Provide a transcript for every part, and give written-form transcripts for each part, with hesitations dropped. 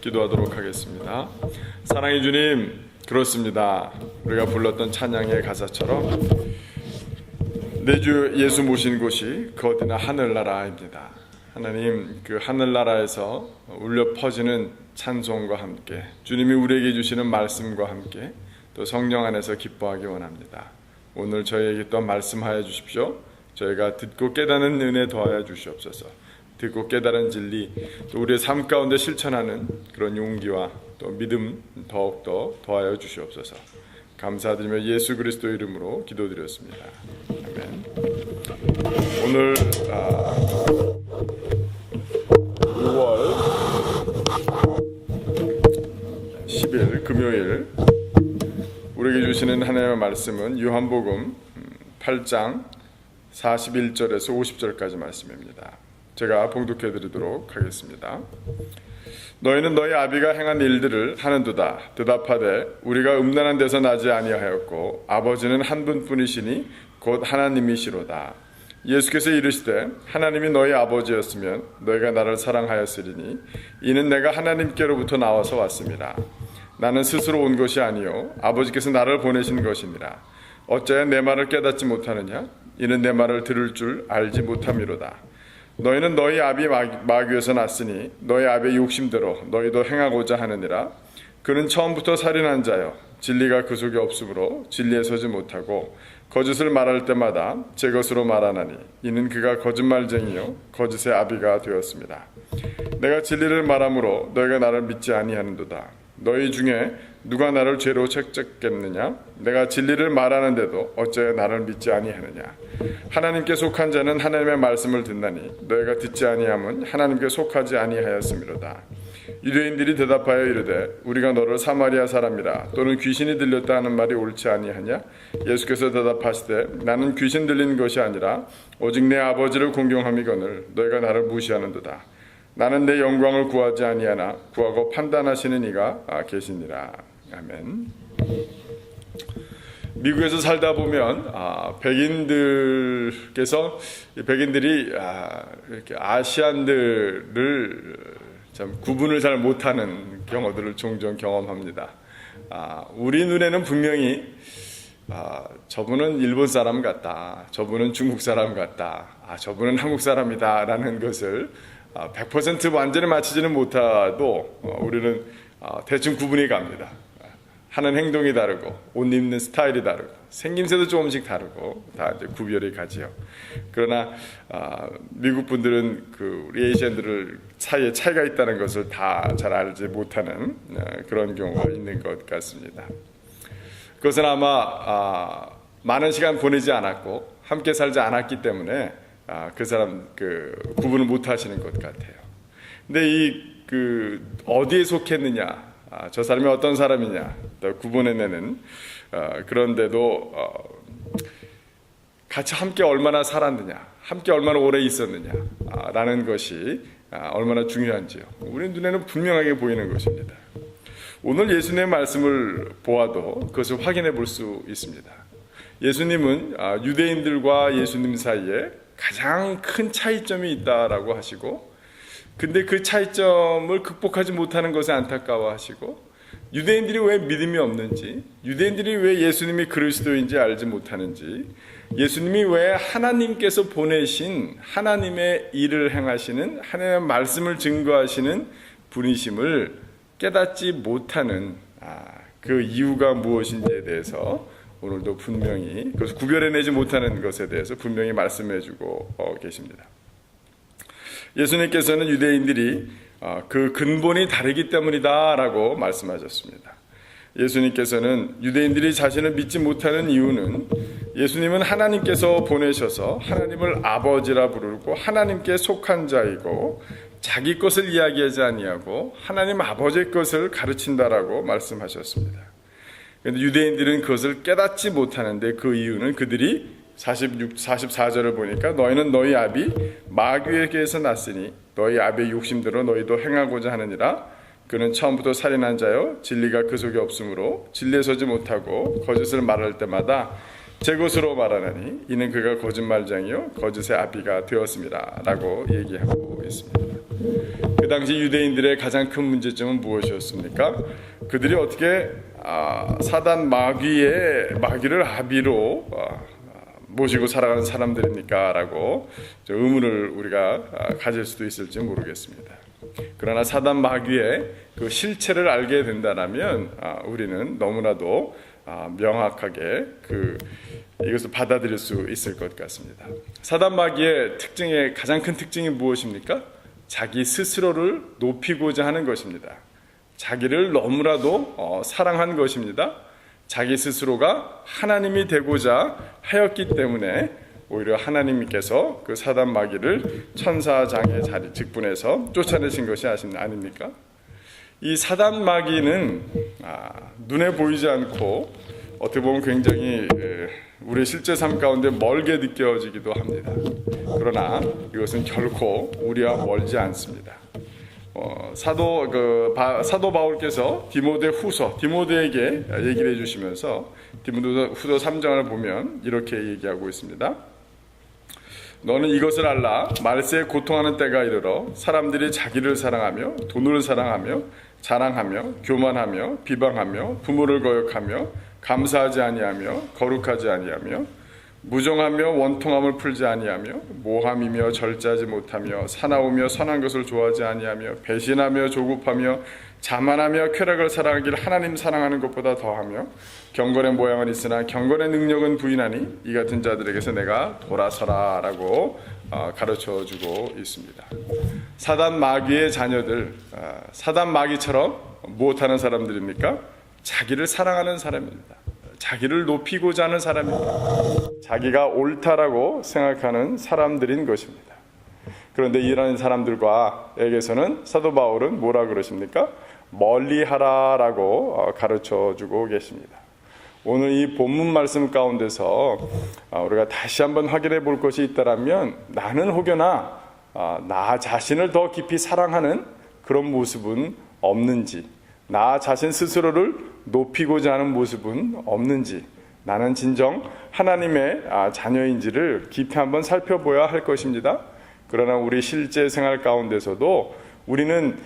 기도하도록 하겠습니다. 사랑의 주님, 그렇습니다. 우리가 불렀던 찬양의 가사처럼 내 주 예수 모신 곳이 그 어디나 하늘나라입니다. 하나님, 그 하늘나라에서 울려 퍼지는 찬송과 함께 주님이 우리에게 주시는 말씀과 함께 또 성령 안에서 기뻐하기 원합니다. 오늘 저희에게 또 말씀하여 주십시오. 저희가 듣고 깨닫는 은혜 더하여 주시옵소서. 듣고 깨달은 진리, 또 우리의 삶 가운데 실천하는 그런 용기와 또 믿음 더욱더 더하여 주시옵소서. 감사드리며 예수 그리스도 이름으로 기도드렸습니다. 아멘. 오늘 6월 10일 금요일 우리에게 주시는 하나님의 말씀은 요한복음 8장 41절에서 50절까지 말씀입니다. 제가 봉독해 드리도록 하겠습니다. 너희는 너희 아비가 행한 일들을 하는도다. 대답하되 우리가 음란한 데서 나지 아니하였고 아버지는 한 분뿐이시니 곧 하나님이시로다. 예수께서 이르시되 하나님이 너희 아버지였으면 너희가 나를 사랑하였으리니 이는 내가 하나님께로부터 나와서 왔습니다. 나는 스스로 온 것이 아니요 아버지께서 나를 보내신 것이니라. 어찌하여 내 말을 깨닫지 못하느냐? 이는 내 말을 들을 줄 알지 못함이로다. 너희는 너희 아비 마귀에서 났으니 너희 아비의 욕심대로 너희도 행하고자 하느니라. 그는 처음부터 살인한 자요 진리가 그 속에 없으므로 진리에 서지 못하고 거짓을 말할 때마다 제 것으로 말하나니 이는 그가 거짓말쟁이요 거짓의 아비가 되었습니다. 내가 진리를 말하므로 너희가 나를 믿지 아니하는도다. 너희 중에 누가 나를 죄로 책잡겠느냐? 내가 진리를 말하는데도 어찌하여 나를 믿지 아니하느냐? 하나님께 속한 자는 하나님의 말씀을 듣나니 너희가 듣지 아니함은 하나님께 속하지 아니하였음이로다. 유대인들이 대답하여 이르되 우리가 너를 사마리아 사람이라 또는 귀신이 들렸다 하는 말이 옳지 아니하냐? 예수께서 대답하시되 나는 귀신 들린 것이 아니라 오직 내 아버지를 공경함이거늘 너희가 나를 무시하는도다. 나는 내 영광을 구하지 아니하나 구하고 판단하시는 이가 계시니라. 아멘. 미국에서 살다 보면 백인들이 이렇게 아시안들을 참 구분을 잘 못하는 경우들을 종종 경험합니다. 우리 눈에는 분명히 저분은 일본 사람 같다, 저분은 중국 사람 같다, 저분은 한국 사람이다라는 것을 100% 완전히 맞히지는 못해도 우리는 대충 구분이 갑니다. 하는 행동이 다르고 옷 입는 스타일이 다르고 생김새도 조금씩 다르고 다 이제 구별이 가지요. 그러나 미국 분들은 그 우리 에이시안들을 사이에 차이가 있다는 것을 다 잘 알지 못하는 그런 경우가 있는 것 같습니다. 그것은 아마 많은 시간 보내지 않았고 함께 살지 않았기 때문에 그 사람 구분을 못 하시는 것 같아요. 근데 어디에 속했느냐, 저 사람이 어떤 사람이냐 구분해내는 그런데도 같이 함께 얼마나 살았느냐, 함께 얼마나 오래 있었느냐라는 것이 얼마나 중요한지요. 우리 눈에는 분명하게 보이는 것입니다. 오늘 예수님의 말씀을 보아도 그것을 확인해 볼 수 있습니다. 예수님은 유대인들과 예수님 사이에 가장 큰 차이점이 있다라고 하시고, 근데 그 차이점을 극복하지 못하는 것에 안타까워하시고, 유대인들이 왜 믿음이 없는지, 유대인들이 왜 예수님이 그리스도인지 알지 못하는지, 예수님이 왜 하나님께서 보내신 하나님의 일을 행하시는 하나님의 말씀을 증거하시는 분이심을 깨닫지 못하는 그 이유가 무엇인지에 대해서 오늘도 분명히 그것을 구별해내지 못하는 것에 대해서 분명히 말씀해주고 계십니다. 예수님께서는 유대인들이 그 근본이 다르기 때문이다라고 말씀하셨습니다. 예수님께서는 유대인들이 자신을 믿지 못하는 이유는 예수님은 하나님께서 보내셔서 하나님을 아버지라 부르고 하나님께 속한 자이고 자기 것을 이야기하지 아니하고 하나님 아버지의 것을 가르친다라고 말씀하셨습니다. 그런데 유대인들은 그것을 깨닫지 못하는데 그 이유는 그들이 44절을 보니까 너희는 너희 아비 마귀에게서 났으니 너희 아비의 욕심대로 너희도 행하고자 하느니라. 그는 처음부터 살인한 자요 진리가 그 속에 없으므로 진리에 서지 못하고 거짓을 말할 때마다 제 것으로 말하나니 이는 그가 거짓말장이요 거짓의 아비가 되었습니다 라고 얘기하고 있습니다. 그 당시 유대인들의 가장 큰 문제점은 무엇이었습니까? 그들이 어떻게 사단 마귀를 아비로 모시고 살아가는 사람들입니까? 라고 의문을 우리가 가질 수도 있을지 모르겠습니다. 그러나 사단 마귀의 그 실체를 알게 된다면 우리는 너무나도 명확하게 이것을 받아들일 수 있을 것 같습니다. 사단 마귀의 가장 큰 특징이 무엇입니까? 자기 스스로를 높이고자 하는 것입니다. 자기를 너무나도 사랑한 것입니다. 자기 스스로가 하나님이 되고자 하였기 때문에 오히려 하나님께서 그 사단 마귀를 천사장의 직분에서 쫓아내신 것이 아닙니까? 이 사단 마귀는 눈에 보이지 않고 어떻게 보면 굉장히 우리 실제 삶 가운데 멀게 느껴지기도 합니다. 그러나 이것은 결코 우리와 멀지 않습니다. 사도 바울께서 디모데에게 얘기를 해주시면서 디모데후서 3장을 보면 이렇게 얘기하고 있습니다. 너는 이것을 알라. 말세에 고통하는 때가 이르러 사람들이 자기를 사랑하며 돈을 사랑하며 자랑하며 교만하며 비방하며 부모를 거역하며 감사하지 아니하며 거룩하지 아니하며 무정하며 원통함을 풀지 아니하며 모함이며 절제하지 못하며 사나우며 선한 것을 좋아하지 아니하며 배신하며 조급하며 자만하며 쾌락을 사랑하기를 하나님 사랑하는 것보다 더하며 경건의 모양은 있으나 경건의 능력은 부인하니 이 같은 자들에게서 내가 돌아서라 라고 가르쳐주고 있습니다. 사단 마귀의 자녀들, 사단 마귀처럼 무엇하는 사람들입니까? 자기를 사랑하는 사람입니다. 자기를 높이고자 하는 사람입니다. 자기가 옳다라고 생각하는 사람들인 것입니다. 그런데 이런 사람들과에게서는 사도 바울은 뭐라 그러십니까? 멀리하라라고 가르쳐주고 계십니다. 오늘 이 본문 말씀 가운데서 우리가 다시 한번 확인해 볼 것이 있다면 나는 혹여나 나 자신을 더 깊이 사랑하는 그런 모습은 없는지, 나 자신 스스로를 높이고자 하는 모습은 없는지, 나는 진정 하나님의 자녀인지를 깊이 한번 살펴보아야 할 것입니다. 그러나 우리 실제 생활 가운데서도 우리는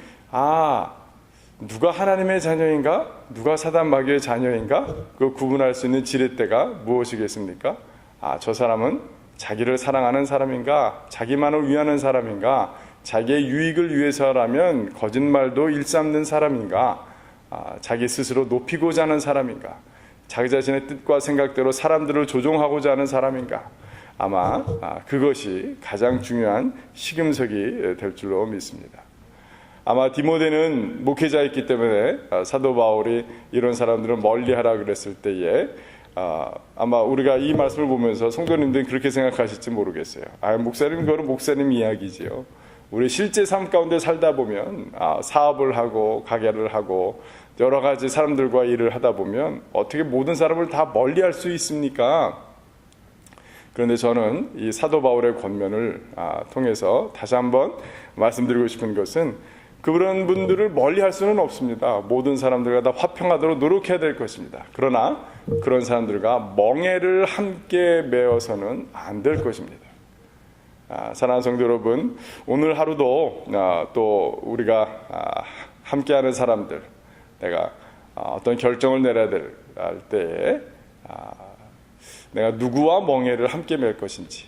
누가 하나님의 자녀인가? 누가 사단 마귀의 자녀인가? 그 구분할 수 있는 지렛대가 무엇이겠습니까? 저 사람은 자기를 사랑하는 사람인가? 자기만을 위하는 사람인가? 자기의 유익을 위해서라면 거짓말도 일삼는 사람인가? 자기 스스로 높이고자 하는 사람인가? 자기 자신의 뜻과 생각대로 사람들을 조종하고자 하는 사람인가? 아마 그것이 가장 중요한 시금석이 될 줄로 믿습니다. 아마 디모데는 목회자였기 때문에 사도 바울이 이런 사람들을 멀리하라 그랬을 때에 아마 우리가 이 말씀을 보면서 성도님들이 그렇게 생각하실지 모르겠어요. 목사님, 그거는 목사님 이야기지요. 우리 실제 삶 가운데 살다 보면 사업을 하고 가게를 하고 여러 가지 사람들과 일을 하다 보면 어떻게 모든 사람을 다 멀리할 수 있습니까? 그런데 저는 이 사도 바울의 권면을 통해서 다시 한번 말씀드리고 싶은 것은 그런 분들을 멀리할 수는 없습니다. 모든 사람들과 다 화평하도록 노력해야 될 것입니다. 그러나 그런 사람들과 멍에를 함께 메어서는 안 될 것입니다. 사랑하는 성도 여러분, 오늘 하루도 또 우리가 함께하는 사람들, 내가 어떤 결정을 내려야 될 때에 내가 누구와 멍에를 함께 맬 것인지,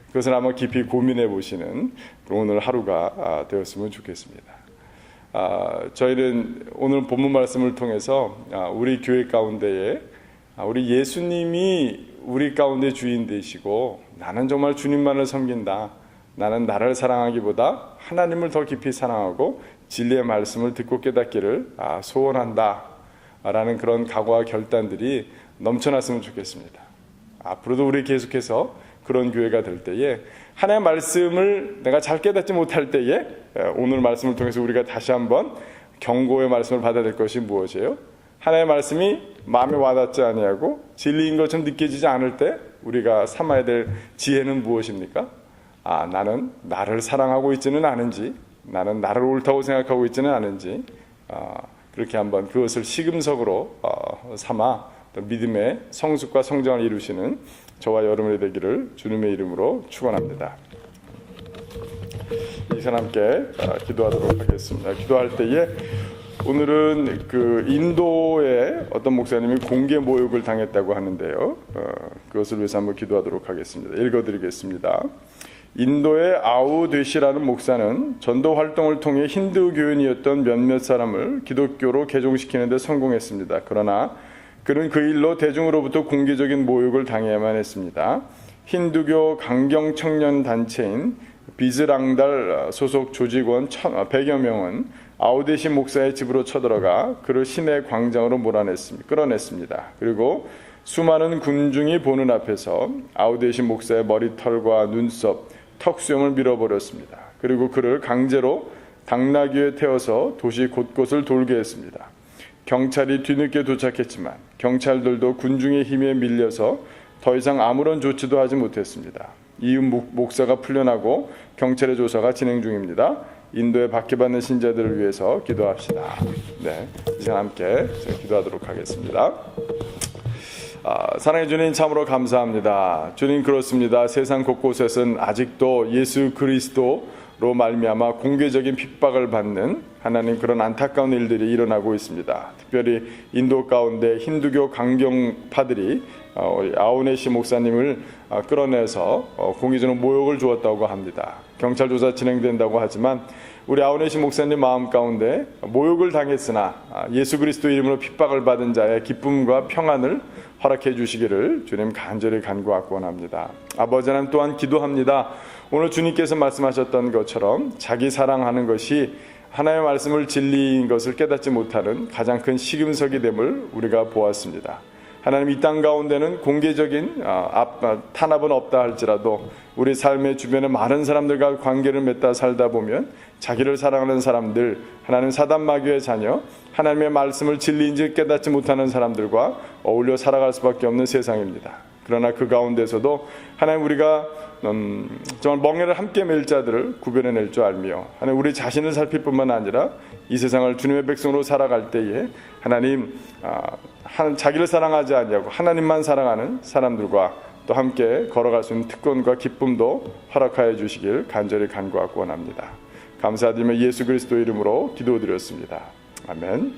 그것을 한번 깊이 고민해 보시는 오늘 하루가 되었으면 좋겠습니다. 저희는 오늘 본문 말씀을 통해서 우리 교회 가운데에 우리 예수님이 우리 가운데 주인 되시고 나는 정말 주님만을 섬긴다, 나는 나를 사랑하기보다 하나님을 더 깊이 사랑하고 진리의 말씀을 듣고 깨닫기를 소원한다 라는 그런 각오와 결단들이 넘쳐났으면 좋겠습니다. 앞으로도 우리 계속해서 그런 교회가 될 때에 하나님의 말씀을 내가 잘 깨닫지 못할 때에 오늘 말씀을 통해서 우리가 다시 한번 경고의 말씀을 받아야 될 것이 무엇이에요? 하나님의 말씀이 마음에 와닿지 아니하고 진리인 것처럼 느껴지지 않을 때 우리가 삼아야 될 지혜는 무엇입니까? 나는 나를 사랑하고 있지는 않은지, 나는 나를 옳다고 생각하고 있지는 않은지, 그렇게 한번 그것을 시금석으로 삼아 믿음의 성숙과 성장을 이루시는 저와 여러분이 되기를 주님의 이름으로 축원합니다. 이 시간 함께 기도하도록 하겠습니다. 기도할 때에 오늘은 그 인도의 어떤 목사님이 공개 모욕을 당했다고 하는데요. 그것을 위해서 한번 기도하도록 하겠습니다. 읽어드리겠습니다. 인도의 아우되시라는 목사는 전도 활동을 통해 힌두 교인이었던 몇몇 사람을 기독교로 개종시키는 데 성공했습니다. 그러나 그는 그 일로 대중으로부터 공개적인 모욕을 당해야만 했습니다. 힌두교 강경 청년 단체인 비즈랑달 소속 조직원 100여 명은 아우데시 목사의 집으로 쳐들어가 그를 시내 광장으로 끌어냈습니다. 그리고 수많은 군중이 보는 앞에서 아우데시 목사의 머리털과 눈썹, 턱수염을 밀어버렸습니다. 그리고 그를 강제로 당나귀에 태워서 도시 곳곳을 돌게 했습니다. 경찰이 뒤늦게 도착했지만 경찰들도 군중의 힘에 밀려서 더 이상 아무런 조치도 하지 못했습니다. 이후 목사가 풀려나고 경찰의 조사가 진행 중입니다. 인도에 박해받는 신자들을 위해서 기도합시다. 네, 이제 함께 기도하도록 하겠습니다. 사랑해 주님, 참으로 감사합니다. 주님, 그렇습니다. 세상 곳곳에서는 아직도 예수 그리스도로 말미암아 공개적인 핍박을 받는 하나님 그런 안타까운 일들이 일어나고 있습니다. 특별히 인도 가운데 힌두교 강경파들이 아우네시 목사님을 끌어내서 공개적으로 모욕을 주었다고 합니다. 경찰 조사 진행된다고 하지만 우리 아우네시 목사님 마음 가운데 모욕을 당했으나 예수 그리스도 이름으로 핍박을 받은 자의 기쁨과 평안을 허락해 주시기를 주님 간절히 간구하고 원합니다. 아버지 하나님, 또한 기도합니다. 오늘 주님께서 말씀하셨던 것처럼 자기 사랑하는 것이 하나님의 말씀을 진리인 것을 깨닫지 못하는 가장 큰 시금석이 됨을 우리가 보았습니다. 하나님, 이 땅 가운데는 공개적인 탄압은 없다 할지라도 우리 삶의 주변에 많은 사람들과 관계를 맺다 살다 보면 자기를 사랑하는 사람들, 하나님 사단 마귀의 자녀, 하나님의 말씀을 진리인지 깨닫지 못하는 사람들과 어울려 살아갈 수밖에 없는 세상입니다. 그러나 그 가운데서도 하나님, 우리가 정말 멍에를 함께 맬 자들을 구별해낼 줄 알며 하나님, 우리 자신을 살필 뿐만 아니라 이 세상을 주님의 백성으로 살아갈 때에 하나님, 자기를 사랑하지 않냐고 하나님만 사랑하는 사람들과 또 함께 걸어갈 수 있는 특권과 기쁨도 허락하여 주시길 간절히 간구하고 원합니다. 감사드리며 예수 그리스도 이름으로 기도드렸습니다. 아멘.